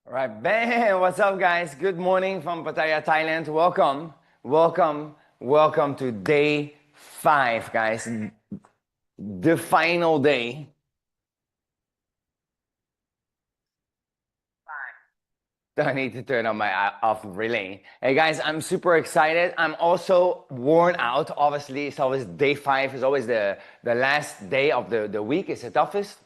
All right, bam! What's up, guys? Good morning from Pattaya, Thailand. Welcome to day 5, guys. The final day. I need to turn on my off relay. Hey, guys, I'm super excited. I'm also worn out. Obviously, it's always day 5. It's always the last day of the week. It's the toughest.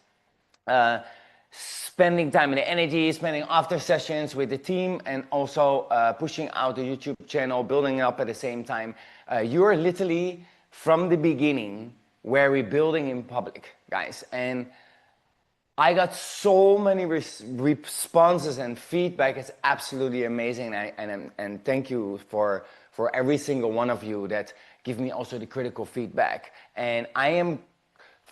Spending time in the energy, spending after sessions with the team, and also pushing out the YouTube channel, building it up at the same time. You're literally from the beginning where we're building in public, guys. And I got so many responses and feedback. It's absolutely amazing, and thank you for every single one of you that give me also the critical feedback. And I am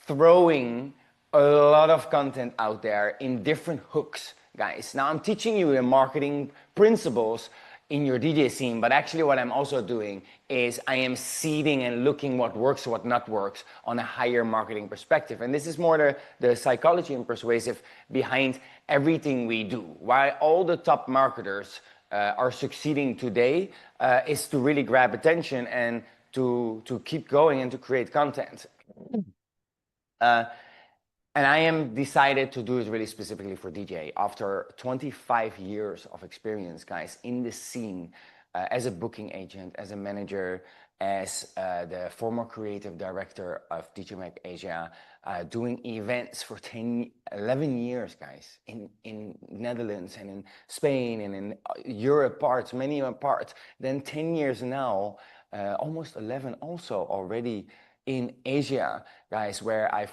throwing a lot of content out there in different hooks, guys. Now I'm teaching you the marketing principles in your DJ scene, but actually what I'm also doing is I am seeding and looking what works, what not works on a higher marketing perspective. And this is more the psychology and persuasive behind everything we do. Why all the top marketers are succeeding today is to really grab attention and to keep going and to create content. And I am decided to do it really specifically for DJ. After 25 years of experience, guys, in the scene, as a booking agent, as a manager, as the former creative director of DJ Mag Asia, doing events for 11 years, guys, in Netherlands and in Spain and in Europe parts, many parts. Then 10 years now, almost 11 also already in Asia, guys, where I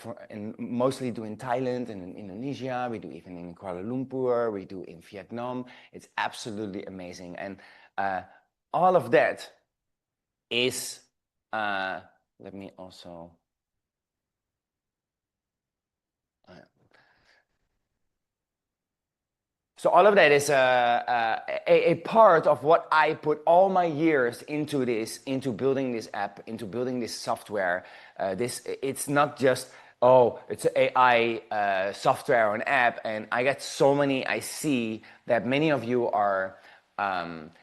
mostly do in Thailand and in Indonesia. We do even in Kuala Lumpur. We do in Vietnam. It's absolutely amazing. And all of that is, let me also, so all of that is a part of what I put all my years into this, into building this app, into building this software. It's not just, oh, it's an AI software or an app. And I get so many, I see that many of you are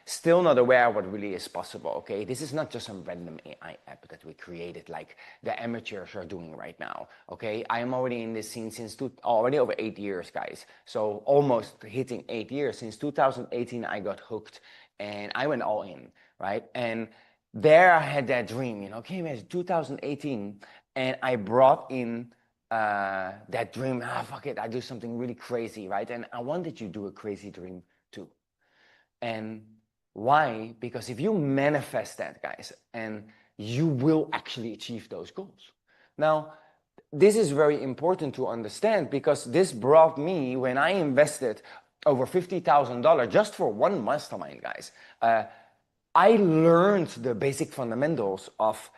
still not aware of what really is possible, okay? This is not just some random AI app that we created like the amateurs are doing right now, okay? I am already in this scene since already over 8 years, guys. So almost hitting 8 years. Since 2018, I got hooked and I went all in, right? And there I had that dream, okay, man, 2018, and I brought in that dream, fuck it, I do something really crazy, right? And I wanted you to do a crazy dream too. And why? Because if you manifest that, guys, and you will actually achieve those goals. Now, this is very important to understand because this brought me, when I invested over $50,000 just for one mastermind, guys, I learned the basic fundamentals of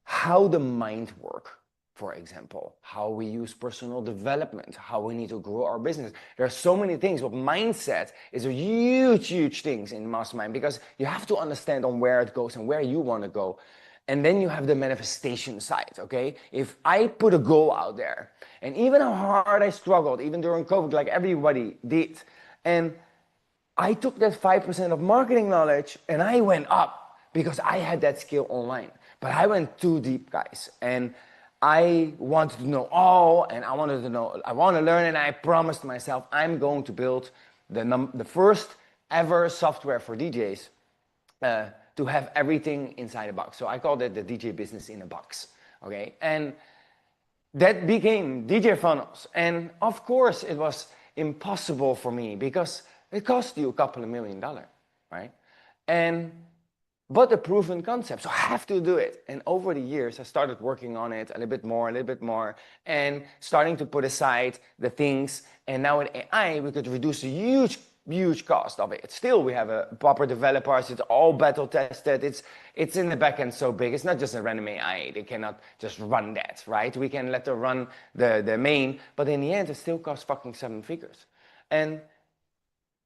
how the mind works. For example, how we use personal development, how we need to grow our business. There are so many things, but mindset is a huge thing in mastermind because you have to understand on where it goes and where you want to go. And then you have the manifestation side, okay? If I put a goal out there, and even how hard I struggled, even during COVID, like everybody did, and I took that 5% of marketing knowledge and I went up because I had that skill online. But I went too deep, guys. And I wanted to know all, and I want to learn, and I promised myself I'm going to build the first ever software for DJs to have everything inside a box. So I called it the DJ business in a box, okay? And that became DJ Funnels. And of course, it was impossible for me because it cost you a couple of $1 million, right? But a proven concept, so I have to do it. And over the years, I started working on it a little bit more, and starting to put aside the things. And now with AI, we could reduce a huge cost of it. Still, we have a proper developers. It's all battle tested. It's in the backend so big. It's not just a random AI. They cannot just run that, right? We can let them run the main, but in the end, it still costs fucking 7 figures. And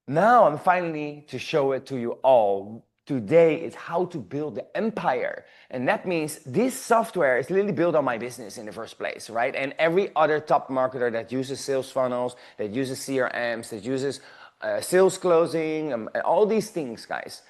now I'm finally to show it to you all. Today is how to build the empire. And that means this software is literally built on my business in the first place, right? And every other top marketer that uses sales funnels, that uses CRMs, that uses sales closing, all these things, guys.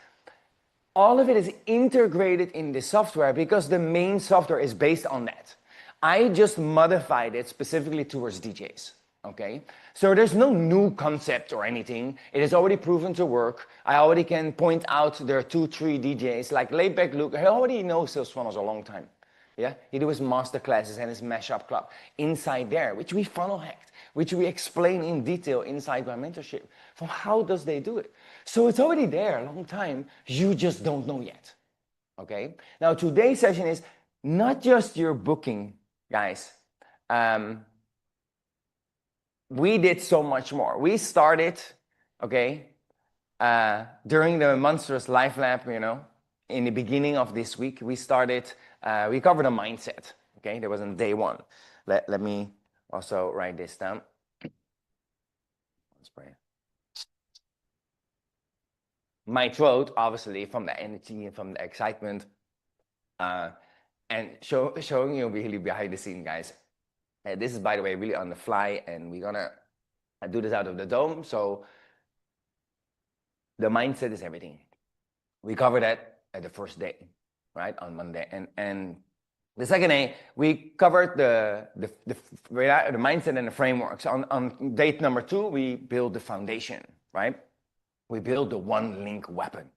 All of it is integrated in the software because the main software is based on that. I just modified it specifically towards DJs. Okay, so there's no new concept or anything. It is already proven to work. I already can point out there are 2-3 DJs like Laidback Luke. I already know sales funnels a long time. Yeah, he do his master classes and his mashup club inside there, which we funnel hacked, which we explain in detail inside my mentorship. From how does they do it? So it's already there a long time. You just don't know yet. Okay. Now today's session is not just your booking, guys. We did so much more. We started, okay, during the Monstrous Live Lab, you know, in the beginning of this week, we started, we covered a mindset, okay? That was on day one. Let me also write this down. Let's pray. My throat, obviously, from the energy and from the excitement, and showing you really behind the scene, guys. This is, by the way, really on the fly, and we're gonna do this out of the dome. So the mindset is everything. We covered that at the first day, right, on Monday, and the second day we covered the mindset and the frameworks. On date number 2, we build the foundation, right? We build the one link weapon.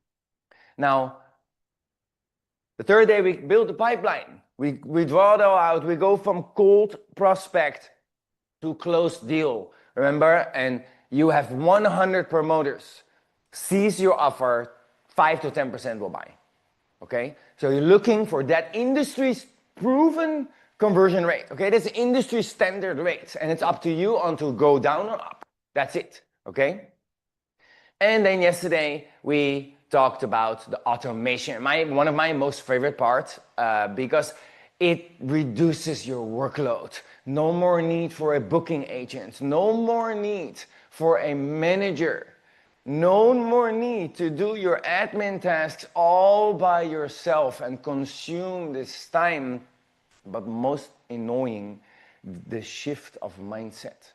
Now, the third day we build the pipeline. We draw it all out. We go from cold prospect to closed deal. Remember, and you have 100 promoters. Seize your offer, 5 to 10% will buy. Okay, so you're looking for that industry's proven conversion rate. Okay, that's the industry standard rate, and it's up to you on to go down or up. That's it. Okay, and then yesterday we talked about the automation. One of my most favorite parts because it reduces your workload. No more need for a booking agent. No more need for a manager. No more need to do your admin tasks all by yourself and consume this time. But most annoying, the shift of mindset.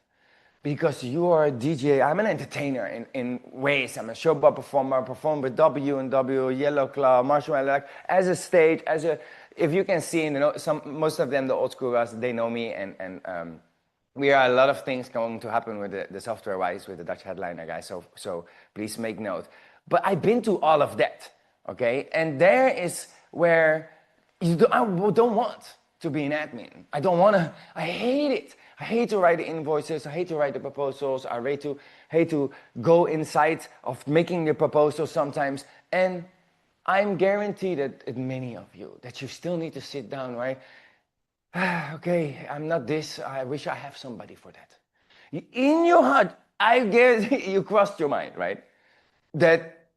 Because you are a DJ, I'm an entertainer in ways. I'm a showbar performer, I perform with W&W, Yellow Claw, Marshmallow, as a stage, if you can see, most of them, the old school guys, they know me, and we are a lot of things going to happen with the software-wise, with the Dutch headliner guys, so please make note. But I've been to all of that, okay? And there is where I don't want to be an admin. I hate it. I hate to write the invoices, I hate to write the proposals, I hate to go inside of making the proposals sometimes, and I'm guaranteed that many of you, that you still need to sit down, right? Okay, I'm not this, I wish I have somebody for that. In your heart, I guarantee you crossed your mind, right? That,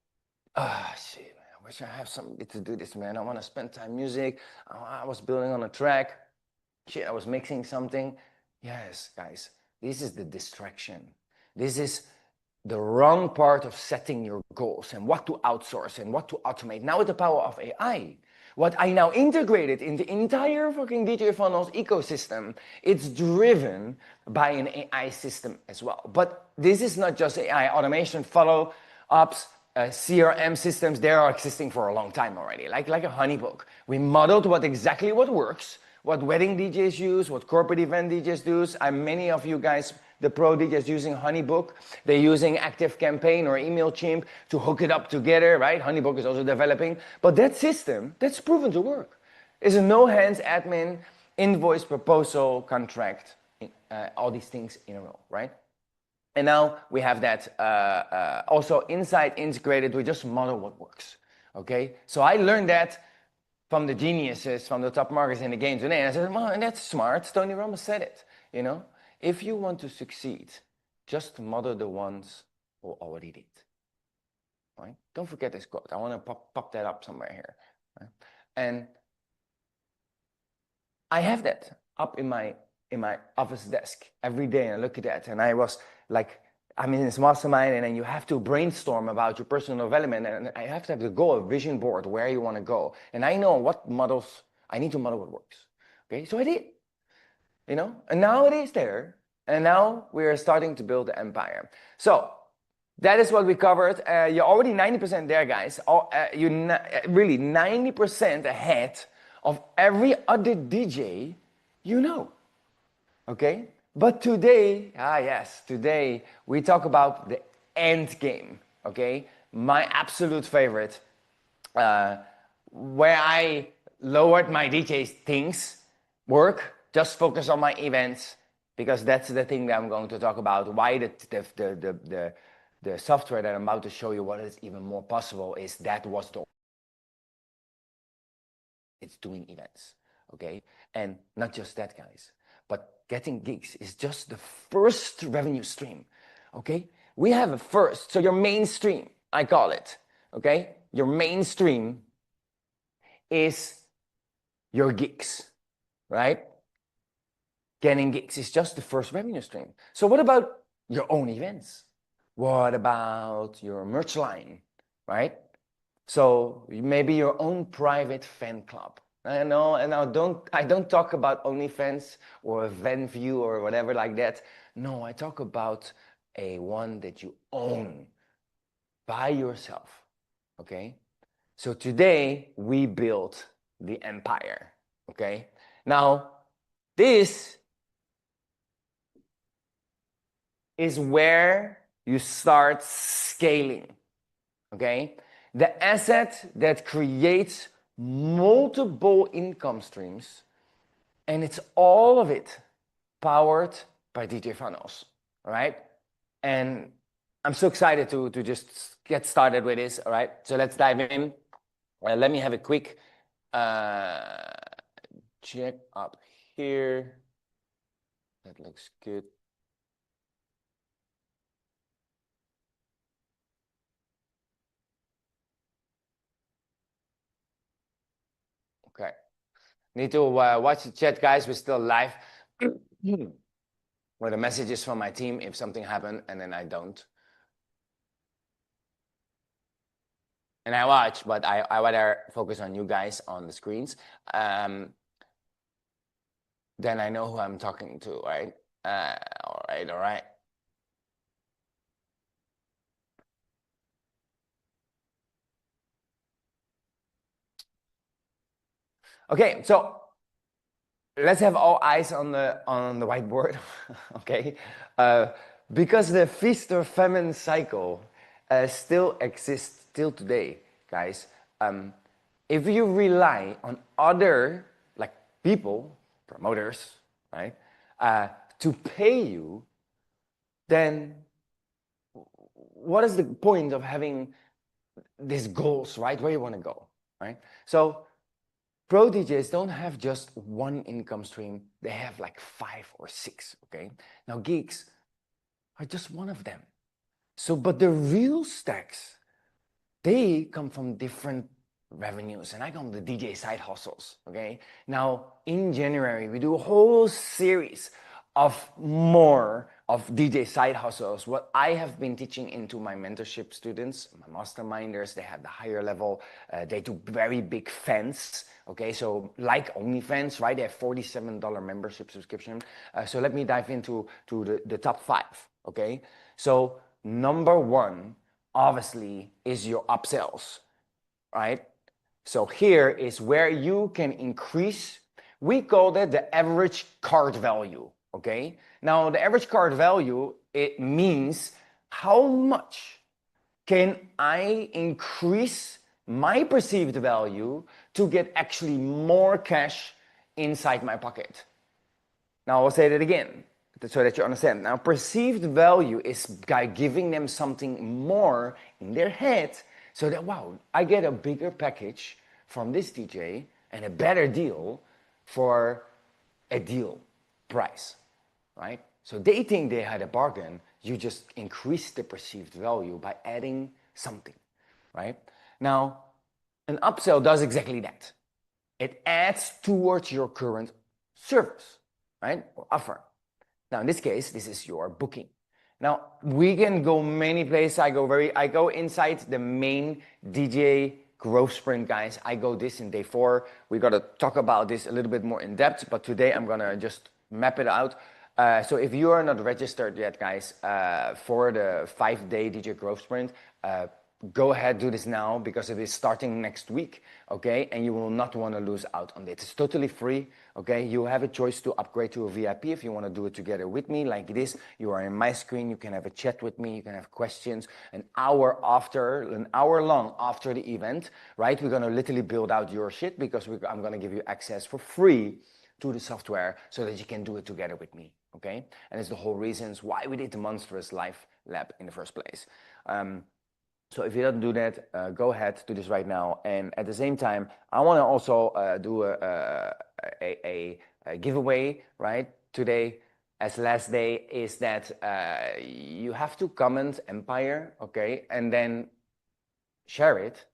shit, man, I wish I have somebody to do this, man. I want to spend time music. I was building on a track. Shit, I was mixing something. Yes, guys, this is the distraction. This is the wrong part of setting your goals and what to outsource and what to automate. Now with the power of AI, what I now integrated in the entire fucking DJ funnels ecosystem, it's driven by an AI system as well. But this is not just AI, automation, follow-ups, CRM systems, they are existing for a long time already, like a honeybook. We modeled exactly what works, what wedding DJs use, what corporate event DJs use. Many of you guys, the pro DJs using Honeybook. They're using ActiveCampaign or MailChimp to hook it up together, right? Honeybook is also developing. But that system, that's proven to work. It's a no-hands admin, invoice, proposal, contract, all these things in a row, right? And now we have that also inside integrated. We just model what works, okay? So I learned that from the geniuses, from the top marketers in the game today. And I said, well, that's smart. Tony Robbins said it, you know? If you want to succeed, just model the ones who already did, right? Don't forget this quote. I want to pop that up somewhere here. Right? And I have that up in my office desk every day, and I look at that, and I was like, I'm in this mastermind, and then you have to brainstorm about your personal development, and I have to have the goal, a vision board, where you want to go. And I know what models, I need to model what works. Okay, so I did, you know, and now it is there. And now we are starting to build the empire. So that is what we covered. You're already 90% there, guys. You're really 90% ahead of every other DJ you know. Okay? But today, yes, today we talk about the end game. Okay? My absolute favorite, where I lowered my DJ things, work, just focus on my events, because that's the thing that I'm going to talk about. Why the software that I'm about to show you, what is even more possible, is that was the it's doing events. Okay? And not just that, guys, but getting gigs is just the first revenue stream. Okay? We have a first, so your mainstream, I call it. Okay? Your mainstream is your gigs, right? Getting gigs is just the first revenue stream. So what about your own events? What about your merch line, right? So maybe your own private fan club. I know, and I don't talk about OnlyFans or VenView or whatever like that. No, I talk about a one that you own by yourself. Okay? So today we built the empire. Okay? Now, this is where you start scaling. Okay? The asset that creates multiple income streams, and it's all of it powered by DJ Funnels. All right? And I'm so excited to just get started with this. All right? So let's dive in. Let me have a quick check up here. That looks good. Okay. Need to watch the chat, guys. We're still live. Or the messages from my team if something happened and then I don't. And I watch, but I rather focus on you guys on the screens. Then I know who I'm talking to, right? All right. Okay, so let's have all eyes on the whiteboard. Okay, because the feast or famine cycle still exists till today, guys. If you rely on other like people, promoters, right, to pay you, then what is the point of having these goals, right? Where you want to go, right? So Pro DJs don't have just one income stream, they have like 5 or 6, okay? Now gigs are just one of them. So, but the real stacks, they come from different revenues, and I call them the DJ side hustles, okay? Now, in January, we do a whole series of more of DJ side hustles. What I have been teaching into my mentorship students, my masterminders, they have the higher level, they do very big fans, okay? So like OnlyFans, right? They have $47 membership subscription. So let me dive into the top 5, okay? So number 1, obviously, is your upsells, right? So here is where you can increase, we call that the average card value, okay? Now, the average card value, it means how much can I increase my perceived value to get actually more cash inside my pocket. Now, I'll say that again so that you understand. Now, perceived value is by giving them something more in their head so that, wow, I get a bigger package from this DJ and a better deal for a deal price, right? So they think they had a bargain. You just increase the perceived value by adding something, right? Now, an upsell does exactly that. It adds towards your current service, right? Or offer. Now, in this case, this is your booking. Now, we can go many places. I go inside the main DJ growth sprint, guys. I go this in day 4. We got to talk about this a little bit more in depth, but today I'm going to just map it out. So if you are not registered yet, guys, for the 5-day DJ Growth Sprint, go ahead, do this now, because it is starting next week, okay? And you will not want to lose out on it. It's totally free, okay? You have a choice to upgrade to a VIP if you want to do it together with me like this. You are in my screen, you can have a chat with me, you can have questions. An hour long after the event, right? We're going to literally build out your shit, because I'm going to give you access for free to the software so that you can do it together with me, okay? And it's the whole reasons why we did the Monstrous Live Lab in the first place. So if you don't do that, go ahead, do this right now. And at the same time, I want to also do a giveaway, right? Today, as last day, is that you have to comment Empire, okay? And then share it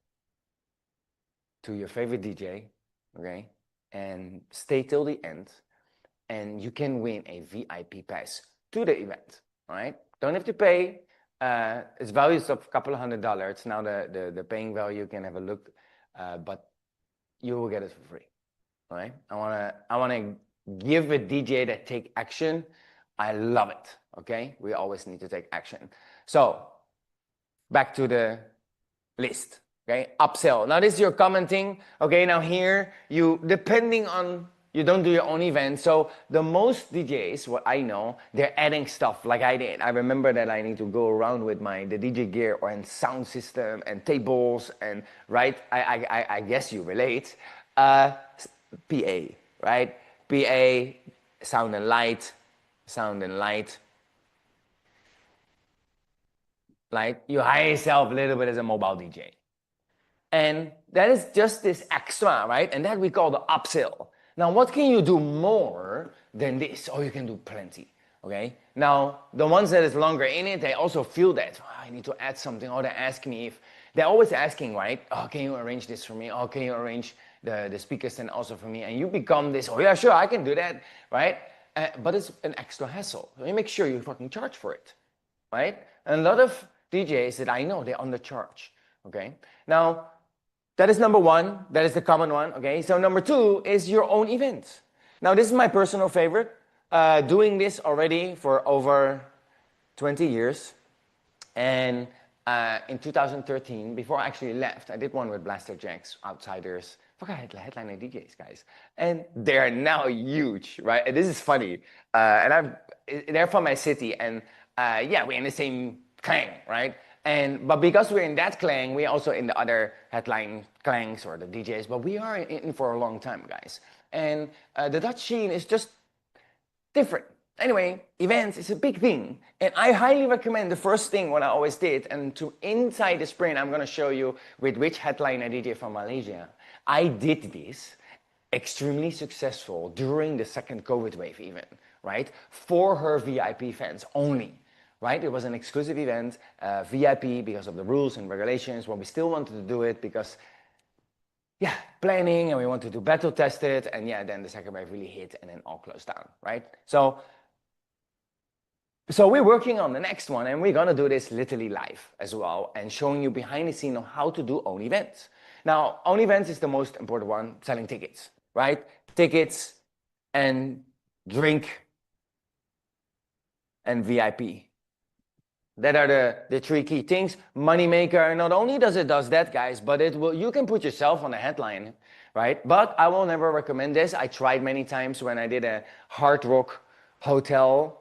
to your favorite DJ, okay? And stay till the end. And you can win a VIP pass to the event, all right? Don't have to pay. It's values of a couple of $100. Now the paying value, you can have a look, but you will get it for free. All right. I wanna give a DJ that take action. I love it. Okay. We always need to take action. So back to the list. Okay. Upsell. Now this is your commenting. Okay. Now here you, depending on, you don't do your own event. So the most DJs, what I know, they're adding stuff like I did. I remember that I need to go around with the DJ gear and sound system and tables and, right? I guess you relate. PA, right? PA, sound and light. Like you hire yourself a little bit as a mobile DJ. And that is just this extra, right? And that we call the upsell. Now, what can you do more than this? Oh, you can do plenty, okay? Now, the ones that is longer in it, they also feel that, oh, I need to add something. Oh, they ask me if, they're always asking, right? Oh, can you arrange this for me? Oh, can you arrange the speaker stand also for me? And you become this, oh yeah, sure, I can do that, right? But it's an extra hassle. So you make sure you fucking charge for it, right? And a lot of DJs that I know, they undercharge, okay? Now, that is number one. That is the common one, okay? So number two is your own event. Now, this is my personal favorite. Doing this already for over 20 years. And in 2013, before I actually left, I did one with Blaster Jacks, Outsiders. Fuck, I had headliner DJs, guys. And they're now huge, right? And this is funny. They're from my city. And yeah, we're in the same clan, right? But because we're in that clan, we're also in the other headline clans or the DJs, but we are in for a long time, guys. And the Dutch scene is just different. Anyway, events is a big thing. And I highly recommend the first thing what I always did, and to inside the sprint, I'm gonna show you with which headliner DJ from Malaysia. I did this extremely successful during the second COVID wave even, right? For her VIP fans only. Right? It was an exclusive event, VIP because of the rules and regulations, but we still wanted to do it because, yeah, planning, and we wanted to battle test it, and yeah, then the second wave really hit and then all closed down, right? So we're working on the next one, and we're gonna do this literally live as well, and showing you behind the scene on how to do own events. Now, own events is the most important one, selling tickets, right? Tickets and drink and VIP. That are the three key things. Moneymaker, not only does it that, guys, but you can put yourself on a headline, right? But I will never recommend this. I tried many times when I did a Hard Rock Hotel,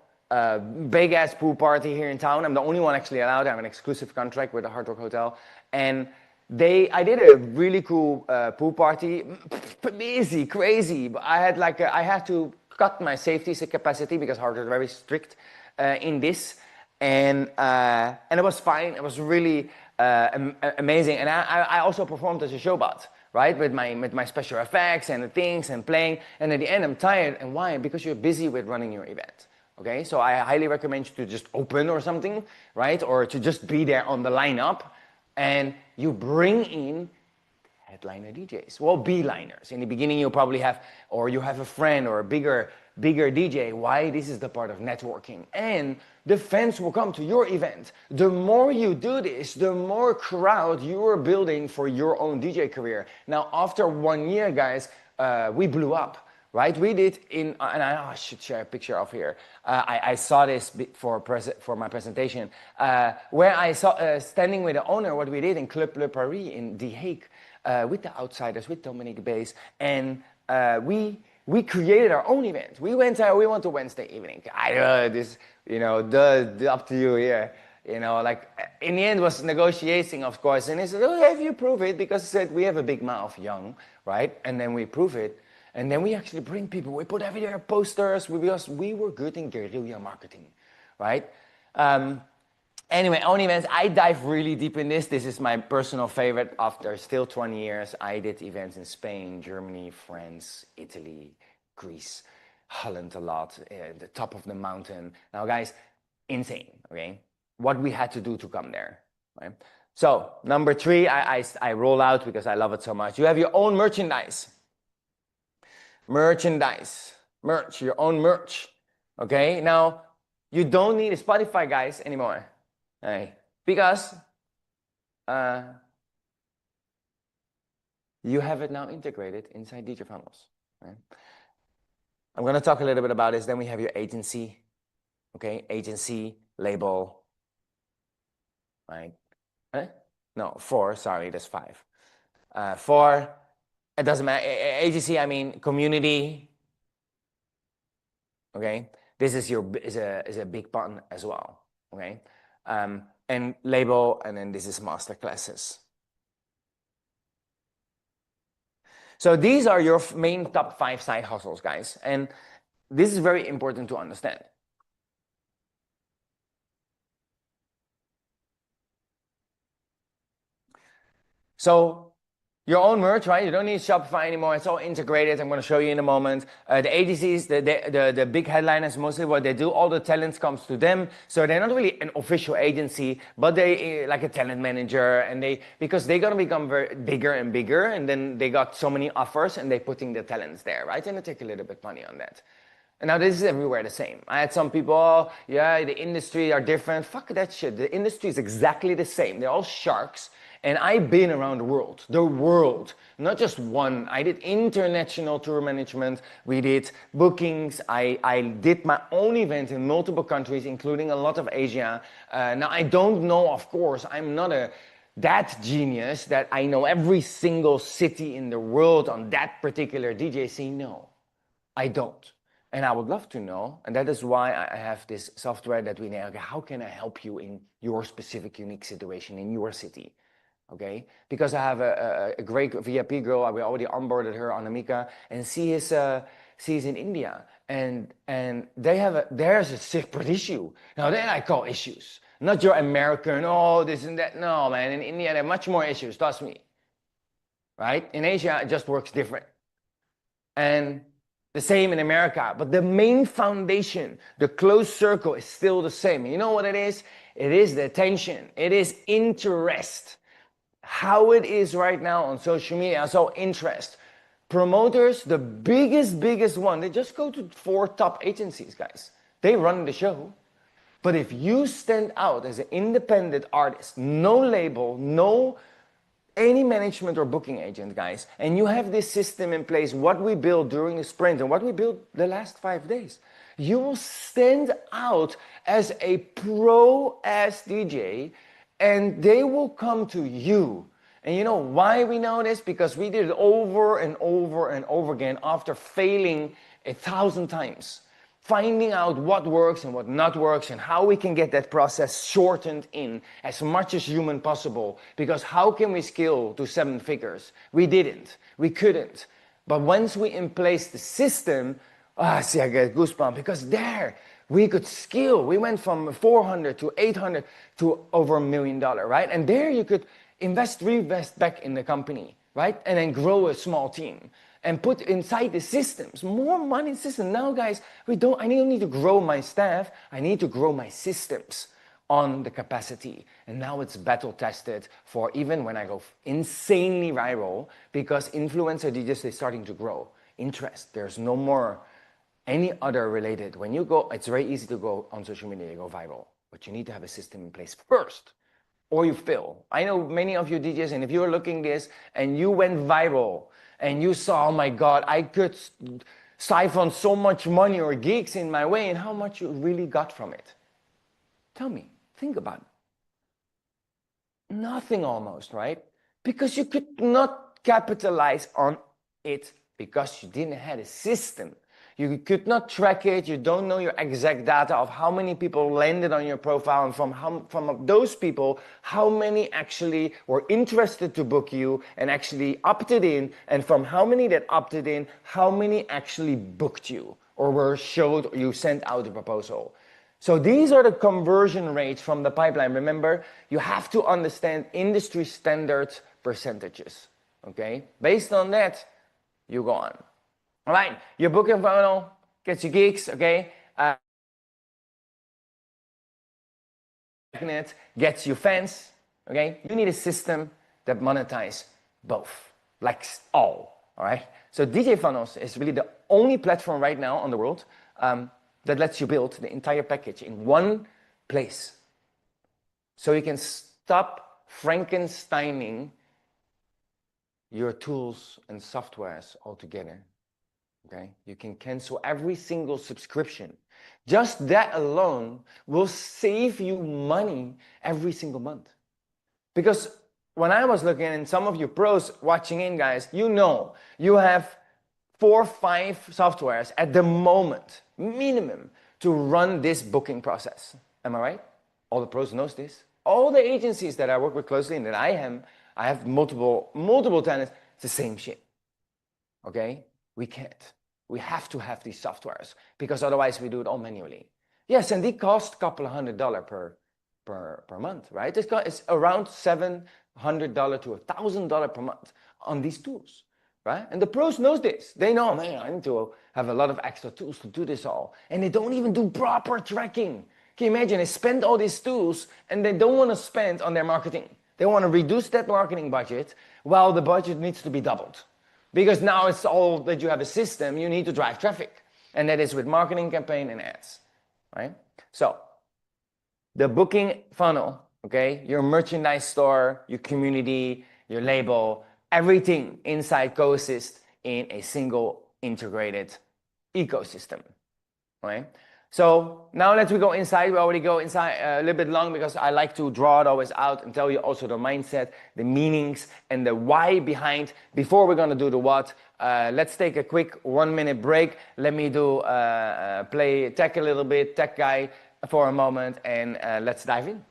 big ass pool party here in town. I'm the only one actually allowed. I have an exclusive contract with the Hard Rock Hotel. And I did a really cool pool party, busy, crazy. But I had to cut my safety capacity because Hard Rock is very strict in this. And it was fine. It was really amazing. And I also performed as a showbot, right? With my special effects and the things and playing. And at the end, I'm tired. And why? Because you're busy with running your event. Okay, so I highly recommend you to just open or something, right? Or to just be there on the lineup, and you bring in headliner DJs. Well, B-liners. In the beginning, you'll probably have, or you have a friend or a bigger DJ. Why? This is the part of networking. And the fans will come to your event. The more you do this, the more crowd you are building for your own DJ career. Now, after 1 year, guys, we blew up. right? We did and I should share a picture of here. I saw this for my presentation, where I saw standing with the owner, what we did in Club Le Paris in The Hague, with the outsiders, with Dominique Bays, and we created our own event. We went to Wednesday evening. This, up to you here. Like in the end was negotiating, of course. And he said, "Oh, have you prove it?" Because he said we have a big mouth, young, right? And then we prove it, and then we actually bring people. We put everywhere posters because we were good in guerrilla marketing, right? Anyway, own events. I dive really deep in this. This is my personal favorite. After still 20 years, I did events in Spain, Germany, France, Italy, Greece, Holland a lot, the top of the mountain. Now, guys, insane, okay? What we had to do to come there, right? So number 3, I roll out because I love it so much. You have your own merchandise. Merch, your own merch, okay? Now, you don't need a Spotify, guys, anymore, right? Because you have it now integrated inside DJ Funnels, right? I'm going to talk a little bit about this. Then we have your agency, okay? Agency, label, right? No, 4, sorry, that's 5. 4, it doesn't matter. Agency, I mean community, okay? This is a big button as well, okay? And label, and then this is master classes. So these are your main top 5 side hustles, guys. And this is very important to understand. So your own merch, right? You don't need Shopify anymore. It's all integrated. I'm going to show you in a moment. The agencies, the big headliners, mostly what they do, all the talents comes to them. So they're not really an official agency, but they like a talent manager, and because they're going to become bigger and bigger, and then they got so many offers, and they're putting the talents there, right? And they take a little bit money on that. And now this is everywhere the same. I had some people, oh, yeah, the industry are different. Fuck that shit. The industry is exactly the same. They're all sharks. And I've been around the world, not just one. I did international tour management. We did bookings. I did my own event in multiple countries, including a lot of Asia. Now, I don't know, of course, I'm not that genius that I know every single city in the world on that particular DJ scene. No, I don't. And I would love to know, and that is why I have this software that we know, okay, how can I help you in your specific unique situation in your city? Okay, because I have a great VIP girl, we already onboarded her, Anamika, and she's in India, and there's a separate issue. Now then I call issues, not your American, oh, this and that. No, man, in India there are much more issues, trust me. Right? In Asia, it just works different. And the same in America, but the main foundation, the closed circle is still the same. You know what it is? It is the attention. It is interest. How it is right now on social media, so interest. Promoters, the biggest one, they just go to 4 top agencies, guys. They run the show. But if you stand out as an independent artist, no label, no any management or booking agent, guys, and you have this system in place, what we built during the sprint and what we built the last 5 days, you will stand out as a pro-ass DJ, and they will come to you. And you know why we know this? Because we did it over and over and over again after failing 1,000 times. Finding out what works and what not works, and how we can get that process shortened in as much as human possible. Because how can we scale to 7 figures? We didn't. We couldn't. But once we in place the system, see, I get goosebumps, because there we could scale. We went from 400 to 800 to over $1 million, right? And there you could reinvest back in the company, right? And then grow a small team and put inside the systems, more money in systems. Now, guys, I don't need to grow my staff. I need to grow my systems on the capacity. And now it's battle tested for even when I go insanely viral, because influencer DJs, they're starting to grow. Interest, there's no more any other related. When you go, it's very easy to go on social media, you go viral, but you need to have a system in place first, or you fail. I know many of you DJs, and if you're looking this and you went viral, and you saw, oh my God, I could siphon so much money or gigs in my way, and how much you really got from it? Tell me, think about it. Nothing almost, right? Because you could not capitalize on it because you didn't have a system. You could not track it. You don't know your exact data of how many people landed on your profile, and from those people, how many actually were interested to book you and actually opted in, and from how many that opted in, how many actually booked you or were showed or you sent out a proposal. So these are the conversion rates from the pipeline. Remember, you have to understand industry standard percentages, okay? Based on that, you go on. All right, your booking funnel gets you gigs, okay? Gets you fans, okay? You need a system that monetize both, like all right? So DJ Funnels is really the only platform right now on the world that lets you build the entire package in one place. So you can stop Frankensteining your tools and softwares altogether. Okay? You can cancel every single subscription. Just that alone will save you money every single month. Because when I was looking, and some of you pros watching in, guys, you know you have 4 or 5 softwares at the moment, minimum, to run this booking process. Am I right? All the pros knows this. All the agencies that I work with closely and that I have multiple tenants, it's the same shit. Okay? We can't. We have to have these softwares because otherwise we do it all manually. Yes, and they cost a couple of $100 per month, right? It's around $700 to $1,000 per month on these tools, right? And the pros knows this. They know, man, I need to have a lot of extra tools to do this all. And they don't even do proper tracking. Can you imagine? They spend all these tools and they don't want to spend on their marketing. They want to reduce that marketing budget while the budget needs to be doubled. Because now it's all that you have a system, you need to drive traffic. And that is with marketing campaign and ads, right? So the booking funnel, okay, your merchandise store, your community, your label, everything inside coexists in a single integrated ecosystem, right? So now let's go inside. We already go inside a little bit long because I like to draw it always out and tell you also the mindset, the meanings, and the why behind before we're gonna do the what. Let's take a quick 1-minute break. Let me do play tech a little bit, tech guy for a moment, and let's dive in.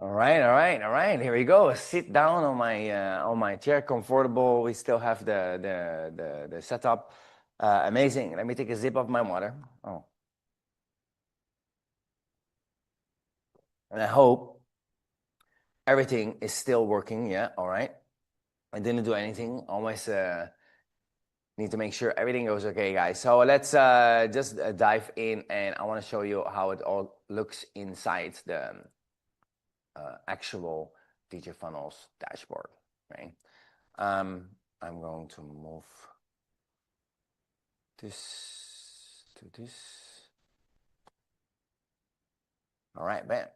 All right, all right, all right. Here we go. Sit down on my chair, comfortable. We still have the setup. Amazing. Let me take a sip of my water. Oh, and I hope everything is still working. Yeah, all right. I didn't do anything. Always need to make sure everything goes okay, guys. So let's just dive in, and I want to show you how it all looks inside the actual DJ Funnels dashboard, right? I'm going to move this to this. All right, bam.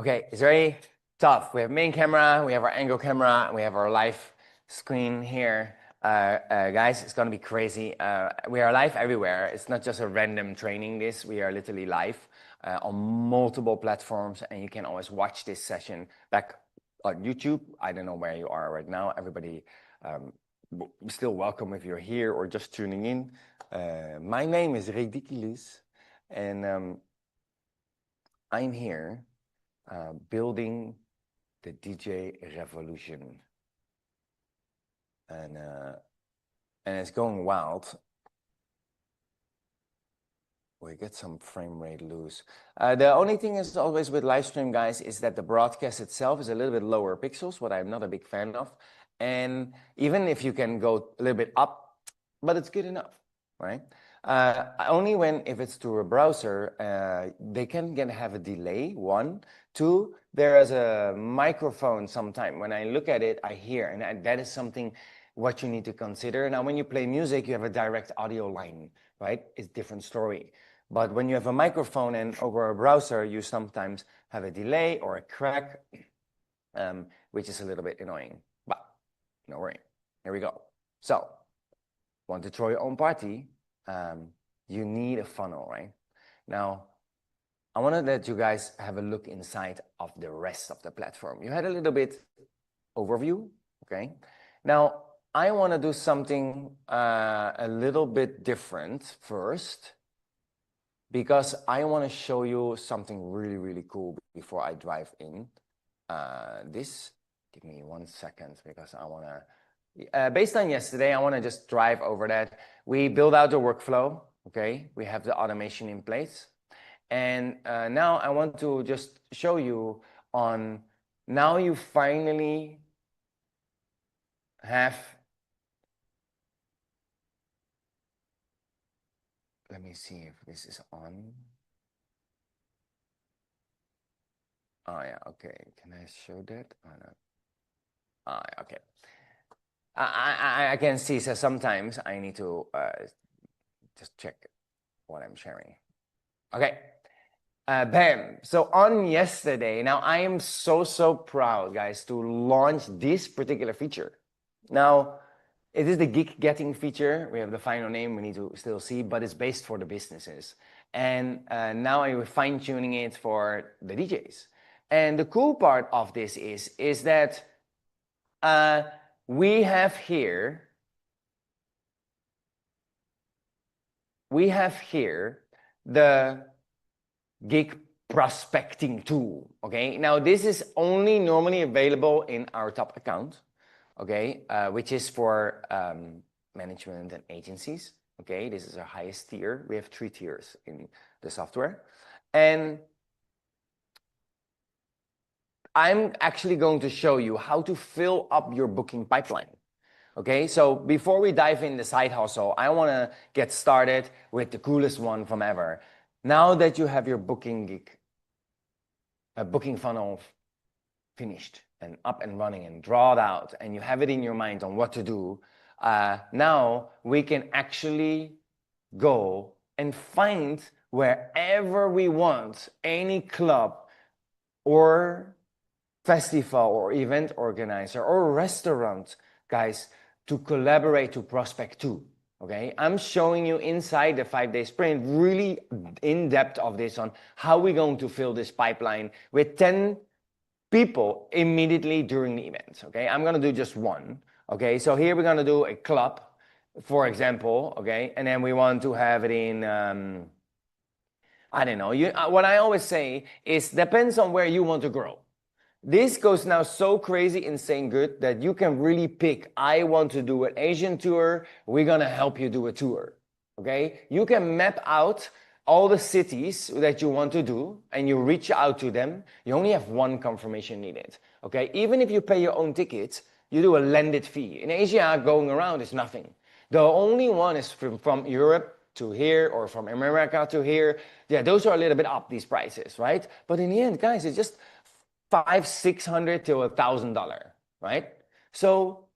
Okay, it's ready. stuff. We have main camera, we have our angle camera, we have our live screen here. Guys, it's gonna be crazy. We are live everywhere. It's not just a random training this, we are literally live on multiple platforms, and you can always watch this session back on YouTube. I don't know where you are right now. Everybody still welcome if you're here or just tuning in. My name is Raydiculous, and I'm here building the DJ revolution, and it's going wild. We get some frame rate loose. The only thing is always with live stream, guys, is that the broadcast itself is a little bit lower pixels, what I'm not a big fan of. And even if you can go a little bit up, but it's good enough, right? Only if it's through a browser, they can have a delay, one. Two, there is a microphone sometime. When I look at it, I hear, and that is something what you need to consider. Now, when you play music, you have a direct audio line, right? It's a different story. But when you have a microphone and over a browser, you sometimes have a delay or a crack, which is a little bit annoying. But no worry, here we go. So, want to throw your own party? You need a funnel, right? Now, I want to let you guys have a look inside of the rest of the platform. You had a little bit overview, okay? Now, I want to do something a little bit different first, because I want to show you something really, really cool before I dive in. This, give me 1 second, because I want to, based on yesterday, I want to just drive over that. We build out the workflow, okay? We have the automation in place. And now I want to just show you on, now you finally have, let me see if this is on. Oh yeah, okay, can I show that? Oh, no. Oh, yeah, okay. I can see, so sometimes I need to just check what I'm sharing. Okay, bam. So on yesterday, now I am so proud, guys, to launch this particular feature. Now, it is the gig getting feature. We have the final name we need to still see, but it's based for the businesses. And now I'm fine tuning it for the DJs. And the cool part of this is that we have here the gig prospecting tool, okay? Now, this is only normally available in our top account, okay? Which is for management and agencies, okay? This is our highest tier. We have 3 tiers in the software. And I'm actually going to show you how to fill up your booking pipeline. Okay, so before we dive in the side hustle, I want to get started with the coolest one from ever. Now that you have your booking funnel finished and up and running and drawn out, and you have it in your mind on what to do, now we can actually go and find wherever we want, any club or festival or event organizer or restaurant, guys, to collaborate, to prospect to, okay? I'm showing you inside the 5-day sprint, really in depth of this on how we're going to fill this pipeline with 10 people immediately during the event, okay? I'm gonna do just one, okay? So here we're gonna do a club, for example, okay? And then we want to have it in, I don't know, what I always say is depends on where you want to grow. This goes now so crazy, insane good that you can really pick, I want to do an Asian tour, we're gonna help you do a tour, okay? You can map out all the cities that you want to do and you reach out to them. You only have one confirmation needed, okay? Even if you pay your own tickets, you do a landed fee. In Asia, going around is nothing. The only one is from Europe to here or from America to here. Yeah, those are a little bit up, these prices, right? But in the end, guys, it's just $500-600 to $1,000, right? So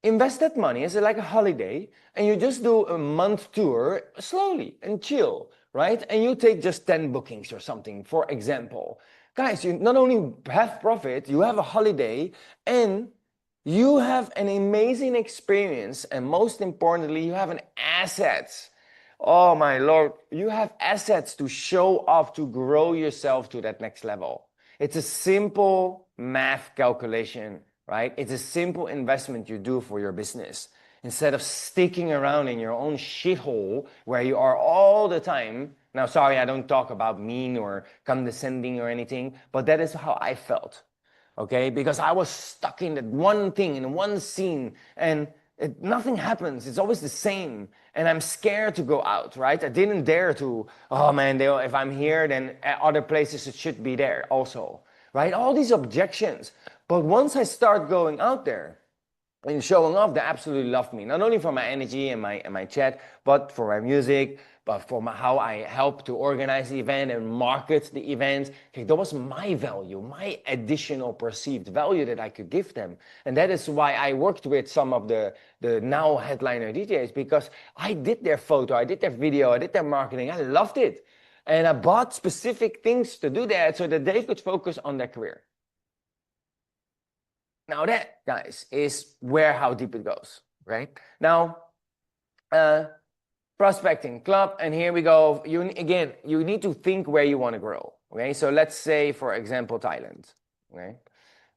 invest that money as like a holiday, and you just do a month tour slowly and chill, right? And you take just 10 bookings or something, for example. Guys, you not only have profit, you have a holiday, and you have an amazing experience, and most importantly, you have an assets. Oh my Lord, you have assets to show off, to grow yourself to that next level. It's a simple math calculation, right? It's a simple investment you do for your business. Instead of sticking around in your own shithole where you are all the time. Now, sorry, I don't talk about mean or condescending or anything, but that is how I felt. Okay, because I was stuck in that one thing, in one scene, and nothing happens. It's always the same, and I'm scared to go out, right? I didn't dare to, oh man, if I'm here, then at other places it should be there also, right? All these objections. But once I start going out there, and showing off, they absolutely love me. Not only for my energy and my chat, but for my music, but for how I help to organize the event and market the event. Okay, that was my value, my additional perceived value that I could give them. And that is why I worked with some of the now headliner DJs, because I did their photo, I did their video, I did their marketing. I loved it. And I bought specific things to do that so that they could focus on their career. Now that, guys, is how deep it goes, right? Now, prospecting club, and here we go. You need to think where you want to grow, okay? So let's say, for example, Thailand, okay?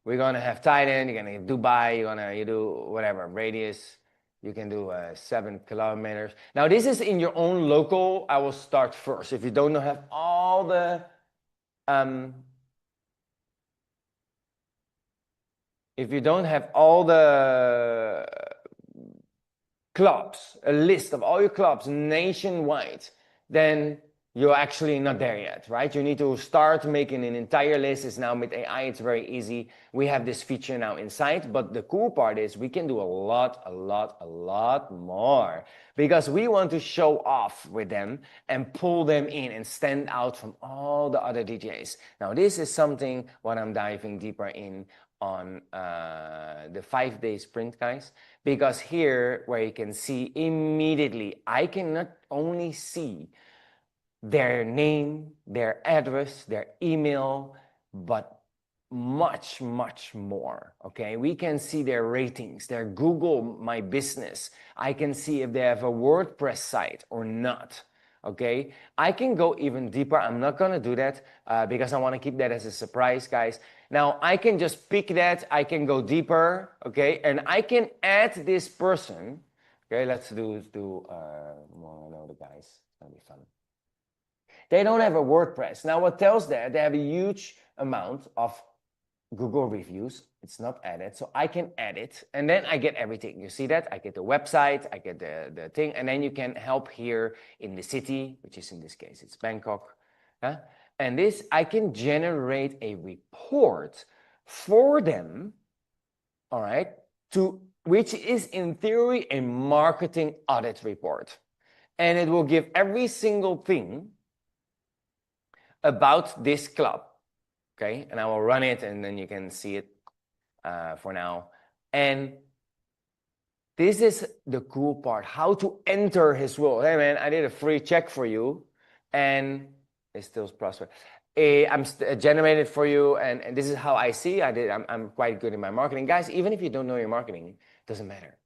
We're gonna have Thailand, you're gonna Dubai, you do whatever, radius, you can do 7 kilometers. Now this is in your own local. I will start first. If you don't have all the, clubs, a list of all your clubs nationwide, then you're actually not there yet, right? You need to start making an entire list. It's now with AI, it's very easy. We have this feature now inside, but the cool part is we can do a lot more, because we want to show off with them and pull them in and stand out from all the other DJs. Now, this is something what I'm diving deeper in on the 5-day sprint, guys, because here where you can see immediately, I can not only see their name, their address, their email, but much more. Okay, we can see their ratings, their Google My Business. I can see if they have a WordPress site or not. Okay, I can go even deeper. I'm not gonna do that because I want to keep that as a surprise, guys. Now I can just pick that. I can go deeper. Okay, and I can add this person. Okay, let's do one of the guys. It's gonna be fun. They don't have a WordPress. Now what tells that? They have a huge amount of Google reviews. It's not added, so I can add it, and then I get everything. You see that? I get the website, I get the thing, and then you can help here in the city, which is in this case, it's Bangkok. And this, I can generate a report for them, all right, which is in theory a marketing audit report. And it will give every single thing about this club, okay? And I will run it, and then you can see it for now. And this is the cool part, how to enter his world. Hey man, I did a free check for you, and it's still prospect. I'm generated for you, and this is how I see. I'm quite good in my marketing, guys. Even if you don't know your marketing, it doesn't matter,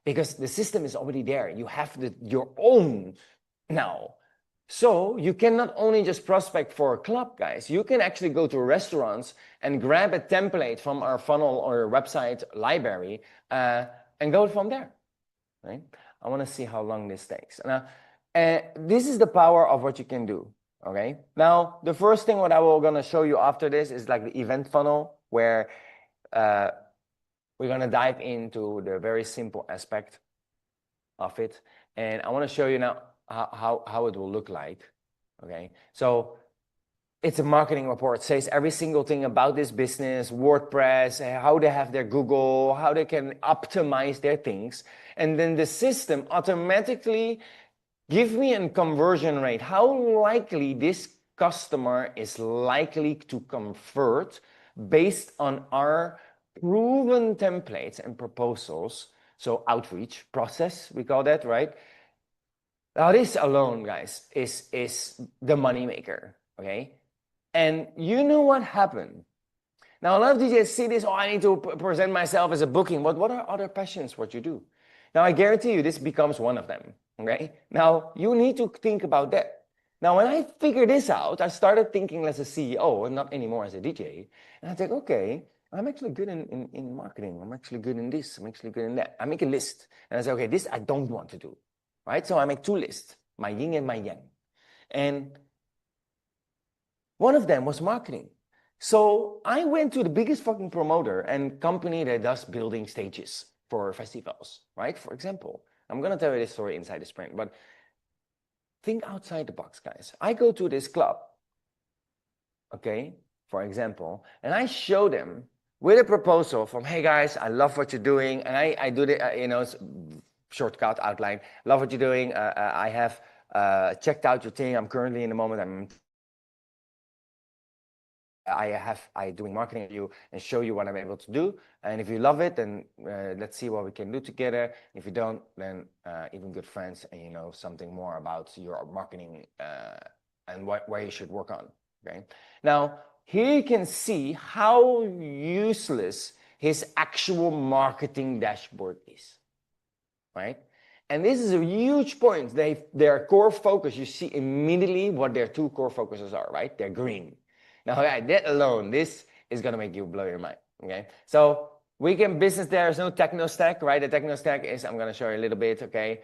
because the system is already there. You have your own now. So you can not only just prospect for a club, guys. You can actually go to restaurants and grab a template from our funnel or website library and go from there, right? I want to see how long this takes. Now, this is the power of what you can do, okay? Now, the first thing what I will gonna show you after this is like the event funnel, where we're gonna dive into the very simple aspect of it. And I want to show you now how it will look like, okay? So it's a marketing report. It says every single thing about this business, WordPress, how they have their Google, how they can optimize their things. And then the system automatically give me a conversion rate. How likely this customer is likely to convert based on our proven templates and proposals. So outreach process, we call that, right? Now this alone, guys, is the money maker, okay? And you know what happened? Now, a lot of DJs see this, oh, I need to present myself as a booking. What are other passions, what you do? Now, I guarantee you this becomes one of them, okay? Now, you need to think about that. Now, when I figured this out, I started thinking as a CEO and not anymore as a DJ. And I think, okay, I'm actually good in marketing. I'm actually good in this. I'm actually good in that. I make a list. And I say, okay, this I don't want to do, right? So I make two lists, my yin and my yang. And one of them was marketing. So I went to the biggest fucking promoter and company that does building stages for festivals, right? For example, I'm gonna tell you this story inside the sprint, but think outside the box, guys. I go to this club, okay, for example, and I show them with a proposal from, hey guys, I love what you're doing, and I do the, shortcut outline, love what you're doing, I have checked out your thing, I'm currently in the moment, I doing marketing with you and show you what I'm able to do. And if you love it, then let's see what we can do together. If you don't, then even good friends and you know something more about your marketing and where you should work on. Okay. Now here you can see how useless his actual marketing dashboard is, right? And this is a huge point. Their core focus, you see immediately what their two core focuses are, right? They're green. Now, that alone, this is gonna make you blow your mind, okay? So weekend business, there's no techno stack, right? The techno stack is, I'm gonna show you a little bit, okay?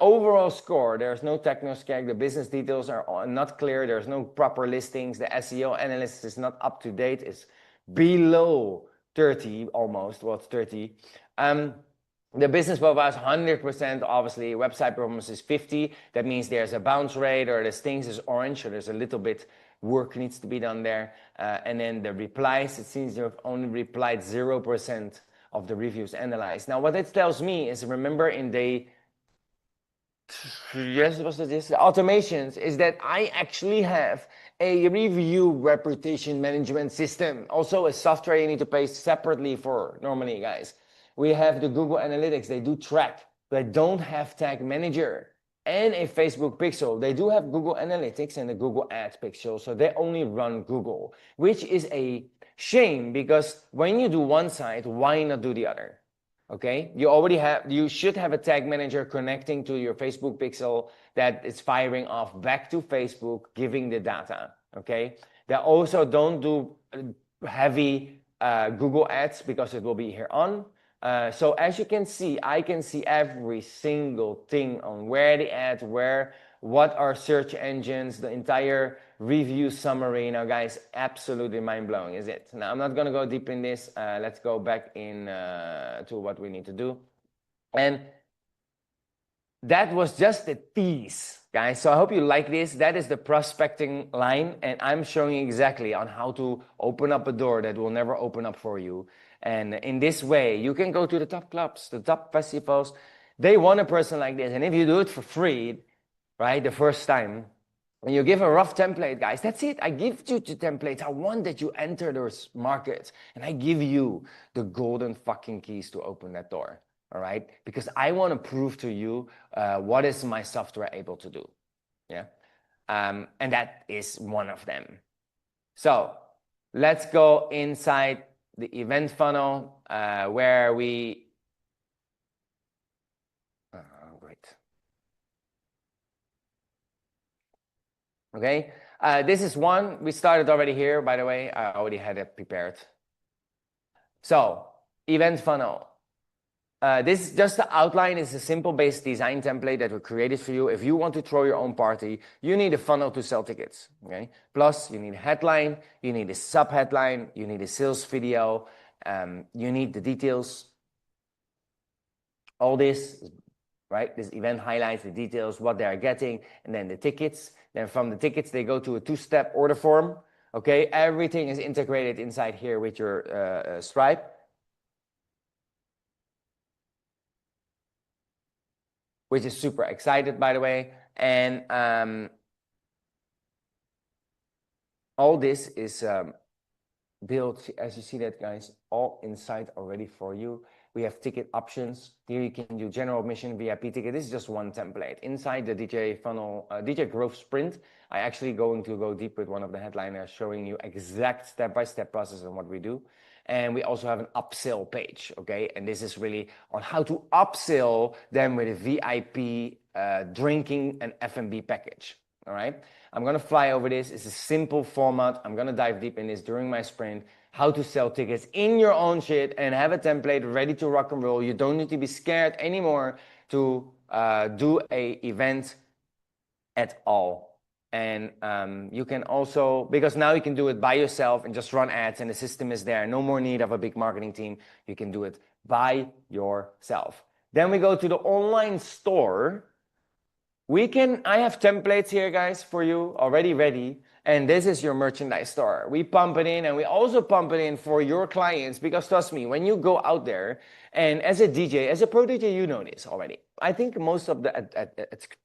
Overall score, there's no techno stack. The business details are not clear. There's no proper listings. The SEO analysis is not up to date. It's below 30 almost, well, it's 30. The business profile is 100%, obviously. Website performance is 50. That means there's a bounce rate, or the things is orange, so there's a little bit work needs to be done there. And then the replies, it seems you've only replied 0% of the reviews analyzed. Now, what that tells me is, remember in the automations, is that I actually have a review reputation management system. Also a software you need to pay separately for normally, guys. We have the Google Analytics, they do track, but they don't have Tag Manager and a Facebook pixel. They do have Google Analytics and the Google Ads pixel, so they only run Google, which is a shame because when you do one side, why not do the other? Okay, you should have a tag manager connecting to your Facebook pixel that is firing off back to Facebook, giving the data. Okay, they also don't do heavy Google ads because it will be here on. So as you can see, I can see every single thing on where the ads, what are search engines, the entire review summary. Now guys, absolutely mind-blowing, is it? Now I'm not gonna go deep in this. Let's go back in to what we need to do. And that was just the tease, guys. So I hope you like this. That is the prospecting line, and I'm showing you exactly on how to open up a door that will never open up for you. And in this way, you can go to the top clubs, the top festivals. They want a person like this. And if you do it for free, right, the first time, and you give a rough template, guys, that's it. I give you the templates. I want that you enter those markets. And I give you the golden fucking keys to open that door. All right? Because I want to prove to you what is my software able to do. Yeah. And that is one of them. So let's go inside the event funnel where we, great. Okay, this is one. We started already here, by the way. I already had it prepared. So event funnel. This is just the outline. It's a simple base design template that we created for you. If you want to throw your own party, you need a funnel to sell tickets. Okay. Plus, you need a headline, you need a sub headline, you need a sales video, you need the details. All this, right? This event highlights the details, what they are getting, and then the tickets. Then from the tickets, they go to a two-step order form. Okay. Everything is integrated inside here with your Stripe, which is super excited, by the way. And all this is built, as you see that, guys, all inside already for you. we have ticket options. Here you can do general admission, VIP ticket. This is just one template. Inside the DJ funnel, DJ growth sprint, I actually going to go deep with one of the headliners, showing you exact step-by-step process on what we do. And we also have an upsell page, okay? And this is really on how to upsell them with a VIP drinking and F&B package, all right? I'm gonna fly over this. It's a simple format. I'm gonna dive deep in this during my sprint, how to sell tickets in your own shit and have a template ready to rock and roll. You don't need to be scared anymore to do a event at all. And you can also, because now you can do it by yourself and just run ads and the system is there. No more need of a big marketing team. You can do it by yourself. Then we go to the online store. I have templates here, guys, for you already ready. And this is your merchandise store. We pump it in and we also pump it in for your clients because trust me, when you go out there and as a DJ, as a pro DJ, you know this already. I think most of the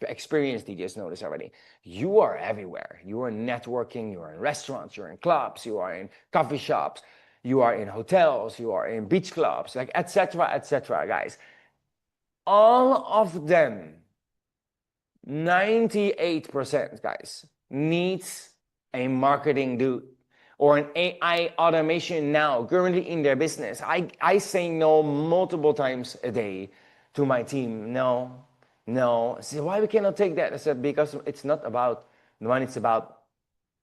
experienced DJs know this already. You are everywhere. You are networking, you are in restaurants, you're in clubs, you are in coffee shops, you are in hotels, you are in beach clubs, like etc., guys. All of them, 98%, guys, needs a marketing dude or an AI automation now currently in their business. I say no multiple times a day to my team. No. I said, why we cannot take that? I said, because it's not about one, it's about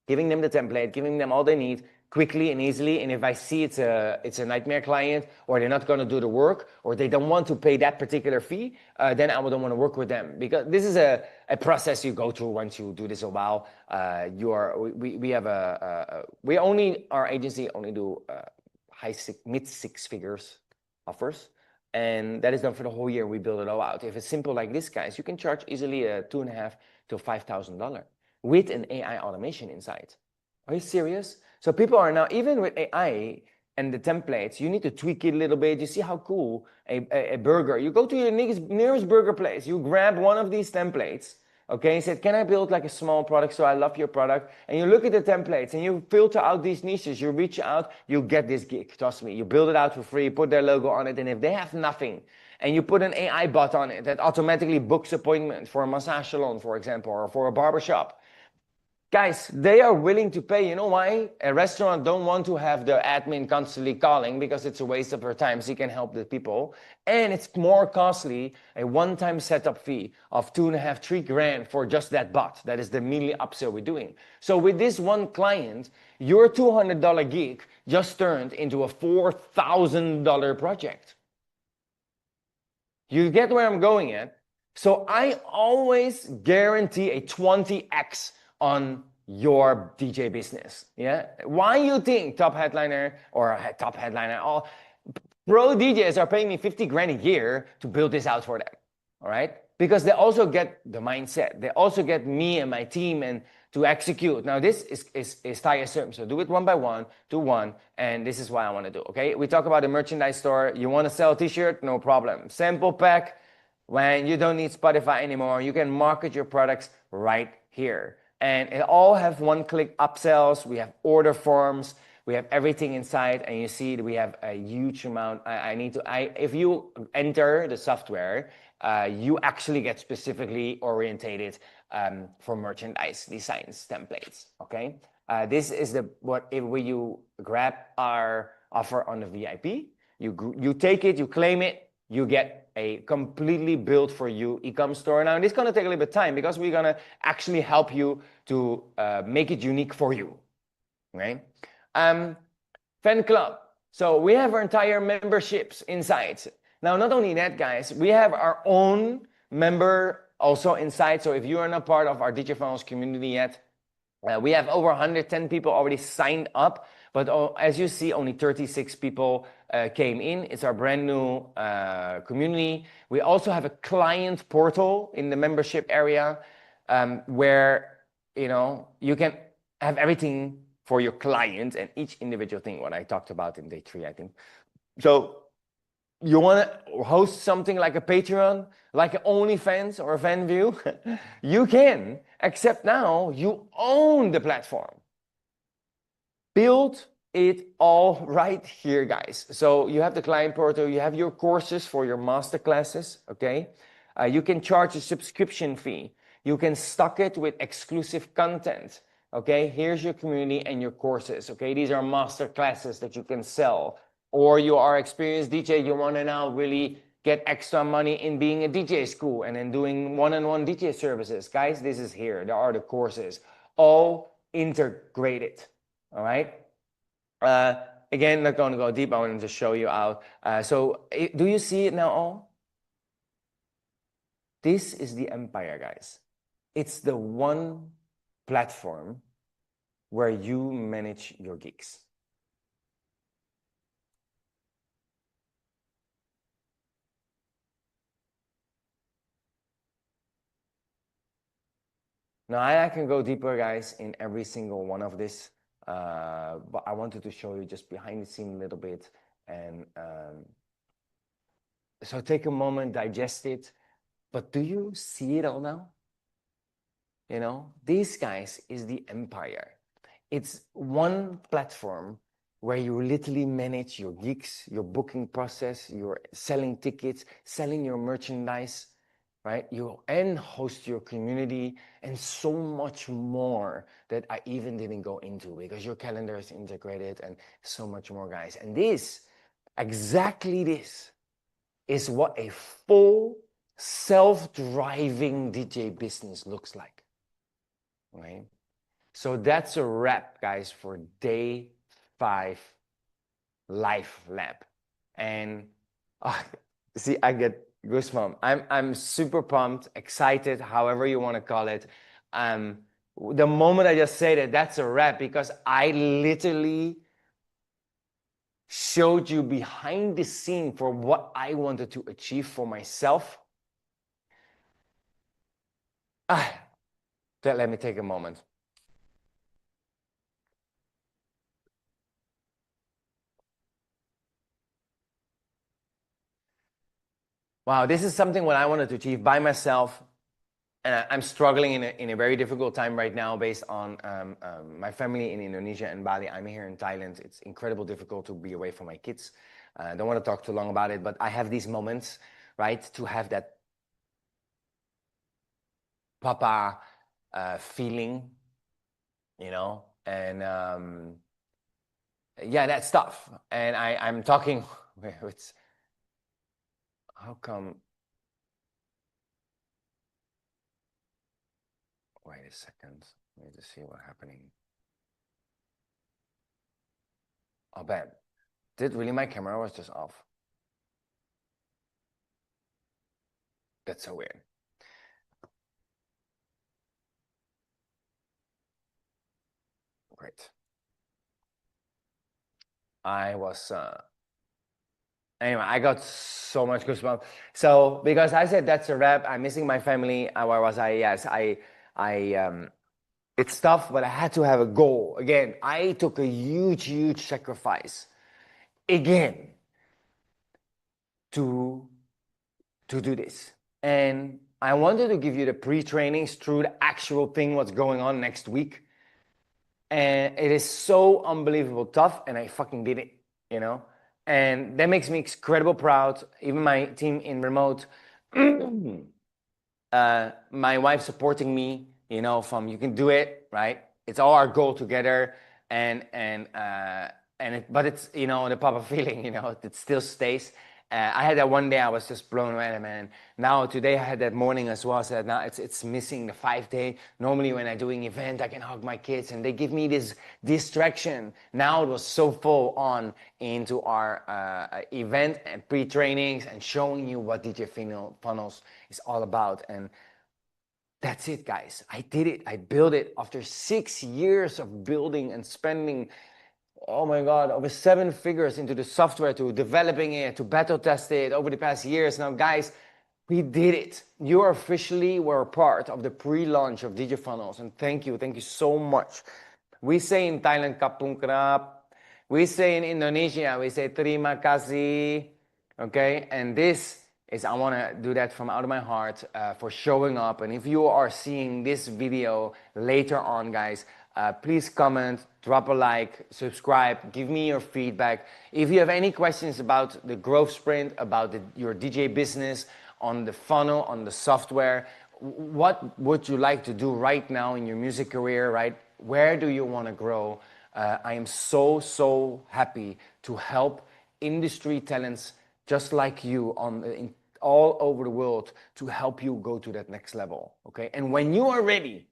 giving them the template, giving them all they need quickly and easily. And if I see it's a nightmare client or they're not going to do the work or they don't want to pay that particular fee, then I don't want to work with them, because this is a process you go through once you do this a while. Our agency only do mid six figures offers. And that is done for the whole year. We build it all out. If it's simple like this, guys, you can charge easily $2,500 to $5,000 with an AI automation inside. Are you serious? So people are now, even with AI and the templates, you need to tweak it a little bit. You see how cool a burger. You go to your nearest burger place. You grab one of these templates, okay? You said, can I build like a small product so I love your product? And you look at the templates and you filter out these niches. You reach out, you get this gig. Trust me. You build it out for free, put their logo on it. And if they have nothing, and you put an AI bot on it that automatically books appointment for a massage salon, for example, or for a barber shop, guys, they are willing to pay. You know why? A restaurant don't want to have the admin constantly calling because it's a waste of their time. So you can help the people. And it's more costly, a one-time setup fee of $2,500, $3,000 for just that bot. That is the immediate upsell we're doing. So with this one client, your $200 gig just turned into a $4,000 project. You get where I'm going at? So I always guarantee a 20x on your DJ business. Yeah. Why you think top headliner all pro DJs are paying me $50,000 a year to build this out for them? All right. Because they also get the mindset. They also get me and my team and to execute. Now this is tiresome. So do it one by one, do one. And this is what I want to do. Okay. We talk about the merchandise store. You want to sell a t-shirt? No problem. Sample pack. When you don't need Spotify anymore, you can market your products right here. And it all have one-click upsells. We have order forms. We have everything inside. And you see that we have a huge amount. If you enter the software, you actually get specifically orientated for merchandise designs templates. Okay. This is when you grab our offer on the VIP, you take it, you claim it, you get a completely built for you e-commerce store. Now, this is going to take a little bit of time because we're going to actually help you to make it unique for you, right? Fan club. So we have our entire memberships inside. Now, not only that, guys, we have our own member also inside. So if you are not part of our DJ Funnels community yet, we have over 110 people already signed up. But as you see, only 36 people came in. It's our brand new community. We also have a client portal in the membership area where you can have everything for your client and each individual thing, what I talked about in day 3, I think. So you want to host something like a Patreon, like an OnlyFans or a FanView? You can, except now you own the platform. Build it all right here, guys. So you have the client portal, you have your courses for your master classes, okay? You can charge a subscription fee. You can stock it with exclusive content, okay? Here's your community and your courses, okay? These are master classes that you can sell. Or you are experienced DJ, you want to now really get extra money in being a DJ school and then doing one-on-one DJ services. Guys, this is here. There are the courses, all integrated, all right? Again, not going to go deep. I want to just show you out. Do you see it now all? This is the empire, guys. It's the one platform where you manage your gigs. Now, I can go deeper, guys, in every single one of this, but I wanted to show you just behind the scene a little bit. And so take a moment, digest it. But do you see it all now? You know, these guys is the empire. It's one platform where you literally manage your gigs, your booking process, your selling tickets, selling your merchandise, right? And host your community and so much more that I even didn't go into because your calendar is integrated and so much more, guys. And exactly this is what a full self-driving DJ business looks like, right? So that's a wrap, guys, for day 5 Life Lab. And see, I get goosebumps. I'm super pumped, excited, however you want to call it. The moment I just say that's a wrap, because I literally showed you behind the scene for what I wanted to achieve for myself. Let me take a moment. Wow, this is something what I wanted to achieve by myself. And I'm struggling in a very difficult time right now based on my family in Indonesia and Bali. I'm here in Thailand. It's incredibly difficult to be away from my kids. I don't want to talk too long about it, but I have these moments, right, to have that papa feeling, you know, and yeah, that stuff. And I'm talking with, how come? Wait a second. Let me just see what's happening. Oh, bam. Did really my camera was just off? That's so weird. Great. I was anyway, I got so much goosebumps. So because I said that's a wrap, I'm missing my family. Where was I? Yes, it's tough, but I had to have a goal. Again, I took a huge sacrifice again to do this. And I wanted to give you the pre-trainings through the actual thing, what's going on next week. And it is so unbelievable tough, and I fucking did it, you know? And that makes me incredible proud. Even my team in remote, my wife supporting me, you know, from you can do it, right? It's all our goal together. But it's, you know, the papa feeling, you know, it still stays. I had that one day I was just blown away, man. Now today I had that morning as well. I said now it's missing the 5 day. Normally when I'm doing event, I can hug my kids and they give me this distraction. Now it was so full on into our event and pre-trainings and showing you what DJ Funnels is all about. And that's it, guys. I did it. I built it after 6 years of building and spending, oh my God, over 7 figures into the software, to developing it, to beta test it over the past years. Now, guys, we did it. You officially were a part of the pre-launch of DJ Funnels. And thank you so much. We say in Thailand, kapung krap. We say in Indonesia, we say terima kasih. Okay, and this is, I want to do that from out of my heart for showing up. And if you are seeing this video later on, guys, Please comment, drop a like, subscribe, give me your feedback. If you have any questions about the growth sprint, about your DJ business, on the funnel, on the software, what would you like to do right now in your music career, right? Where do you want to grow? I am so happy to help industry talents just like you all over the world to help you go to that next level, okay? And when you are ready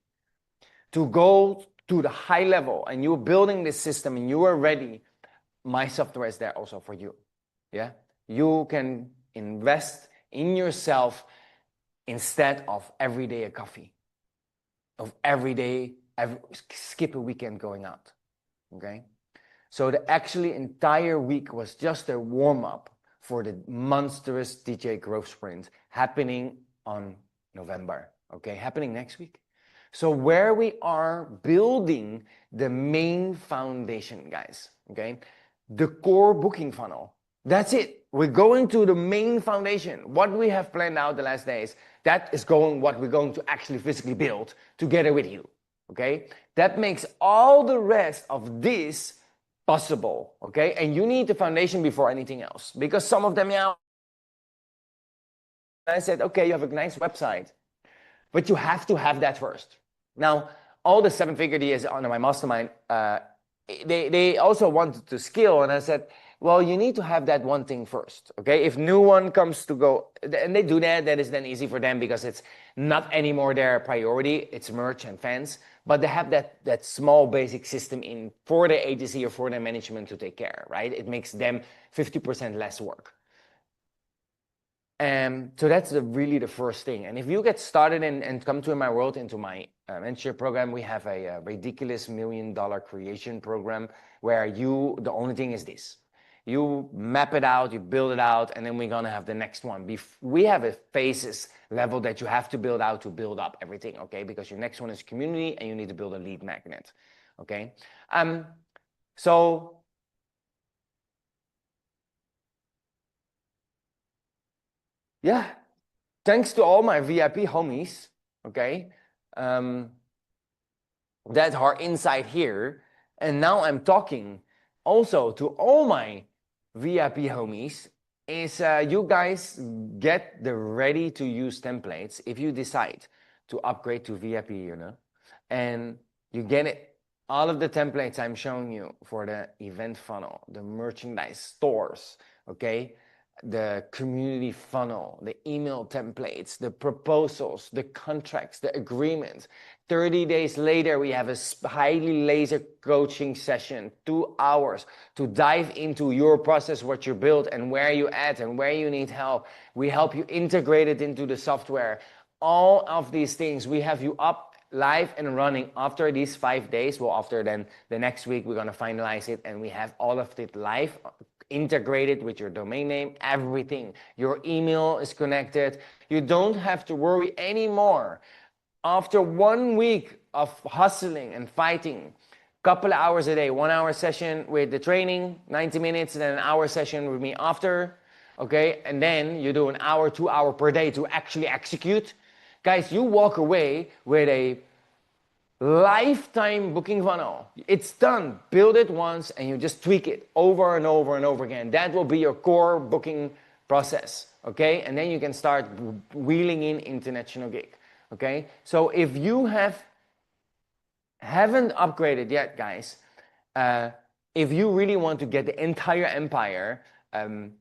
to go to the high level and you're building this system and you are ready, my software is there also for you. Yeah, you can invest in yourself instead of every day a coffee, of skip a weekend going out. Okay, so the actually entire week was just a warm-up for the Monstrous DJ growth sprint happening on November. Okay, happening next week. So where we are building the main foundation, guys, okay? The core booking funnel. That's it. We're going to the main foundation. What we have planned out the last days, that is what we're going to actually physically build together with you, okay? That makes all the rest of this possible, okay? And you need the foundation before anything else, because some of them, yeah, I said, okay, you have a nice website, but you have to have that first. Now, all the seven-figure DJs under my mastermind, they also wanted to scale, and I said, well, you need to have that one thing first, okay? If new one comes to go, and they do that, that is then easy for them because it's not anymore their priority, it's merch and fans, but they have that small basic system in for their agency or for their management to take care, right? It makes them 50% less work. So that's really the first thing. And if you get started and come to my world, into my mentorship program, we have a Raydiculous $1 million creation program where the only thing is this. You map it out, you build it out, and then we're gonna have the next one. We have a phases level that you have to build out to build up everything, okay? Because your next one is community and you need to build a lead magnet, okay? So yeah, thanks to all my VIP homies, okay, that are inside here. And now I'm talking also to all my VIP homies, is you guys get the ready to use templates if you decide to upgrade to VIP, you know, and you get it. All of the templates I'm showing you for the event funnel, the merchandise stores, okay, the community funnel, the email templates, the proposals, the contracts, the agreements. 30 days later, we have a highly laser coaching session, 2 hours, to dive into your process, what you built and where you at and where you need help. We help you integrate it into the software. All of these things, we have you up live and running after these 5 days. Well, after then the next week, we're gonna finalize it and we have all of it live, integrated with your domain name, everything. Your email is connected. You don't have to worry anymore. After 1 week of hustling and fighting, couple of hours a day, 1 hour session with the training, 90 minutes, and then an hour session with me after, okay? And then you do an hour, 2 hour per day to actually execute. Guys, you walk away with a lifetime booking funnel. It's done. Build it once and you just tweak it over and over and over again. That will be your core booking process, okay? And then you can start wheeling in international gig, okay? So if you haven't upgraded yet, guys, if you really want to get the entire empire, then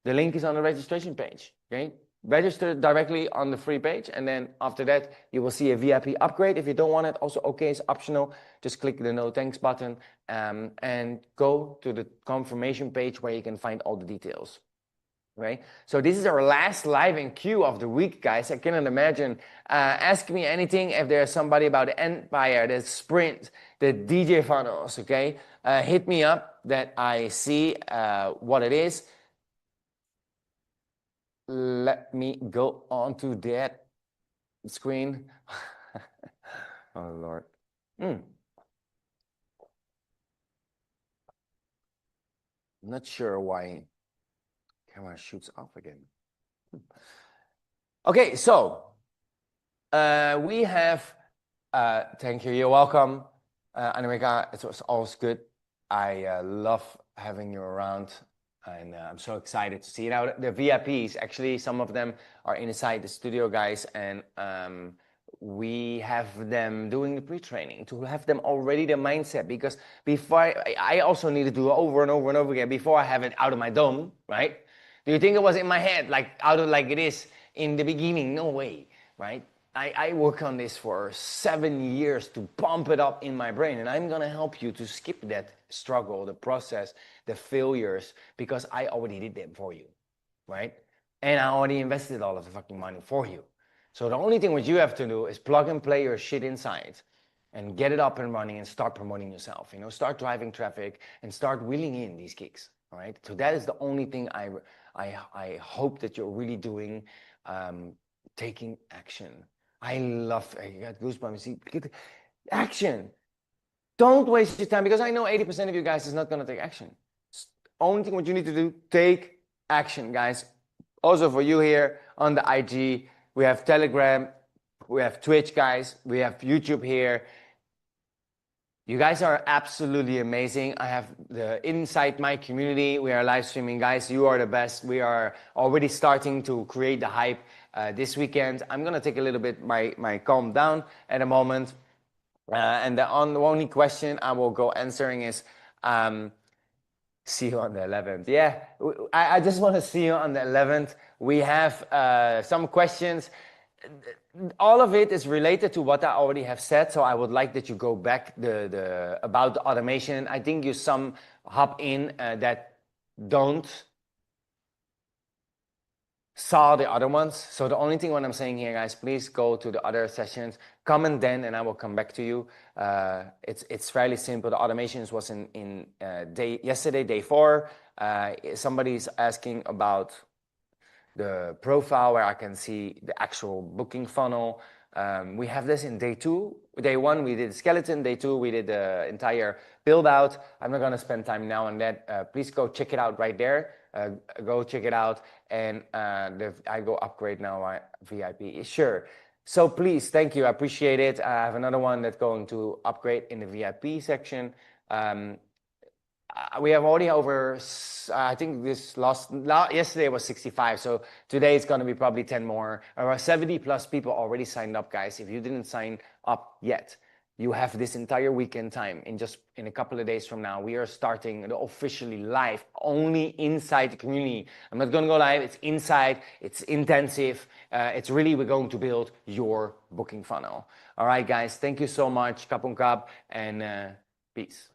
the link is on the registration page, okay? Register directly on the free page, and then after that you will see a VIP upgrade. If you don't want it, also okay, it's optional. Just click the no thanks button and go to the confirmation page where you can find all the details. Right? So this is our last live in queue of the week, guys. I cannot imagine. Ask me anything if there's somebody about the empire, the sprint, the DJ funnels, okay? Hit me up that I see what it is. Let me go on to that screen. Oh, Lord. Not sure why camera shoots off again. Okay, so we have Thank you. You're welcome. Anamika, it was always good. I love having you around, and I'm so excited to see it out. The VIPs, actually, some of them are inside the studio, guys, and we have them doing the pre-training to have them already the mindset, because before I also need to do over and over and over again before I have it out of my dome, right? Do you think it was in my head, like out of like it is in the beginning? No way, right? I work on this for 7 years to pump it up in my brain, and I'm gonna help you to skip that struggle, the process, the failures, because I already did them for you, right? And I already invested all of the fucking money for you. So the only thing what you have to do is plug and play your shit inside and get it up and running and start promoting yourself. You know, start driving traffic and start wheeling in these gigs. All right. So that is the only thing I hope that you're really doing, taking action. I got goosebumps. See, action. Don't waste your time, because I know 80% of you guys is not going to take action. Only thing what you need to do, take action, guys. Also for you here on the IG, we have Telegram, we have Twitch, guys, we have YouTube here. You guys are absolutely amazing. I have the inside my community. We are live streaming, guys. You are the best. We are already starting to create the hype this weekend. I'm gonna take a little bit my calm down at the moment. And the only question I will go answering is, see you on the 11th. Yeah, I just want to see you on the 11th. We have some questions. All of it is related to what I already have said, so I would like that you go back about the automation. I think you some hop in that don't saw the other ones. So the only thing what I'm saying here, guys, please go to the other sessions, comment then, and I will come back to you. It's fairly simple. The automations was in yesterday, day 4. Somebody's asking about the profile where I can see the actual booking funnel. We have this in day 2. Day 1 we did skeleton. Day 2 we did the entire build out. I'm not gonna spend time now on that. Please go check it out right there. Go check it out, and I go upgrade now my VIP. Sure. So please, thank you. I appreciate it. I have another one that's going to upgrade in the VIP section. We have already over, I think yesterday was 65, so today it's going to be probably 10 more. Around 70 plus people already signed up, guys. If you didn't sign up yet, you have this entire weekend time. In a couple of days from now, we are starting officially live, only inside the community. I'm not going to go live. It's inside. It's intensive. It's really, we're going to build your booking funnel. All right, guys. Thank you so much. Kapun kap, and peace.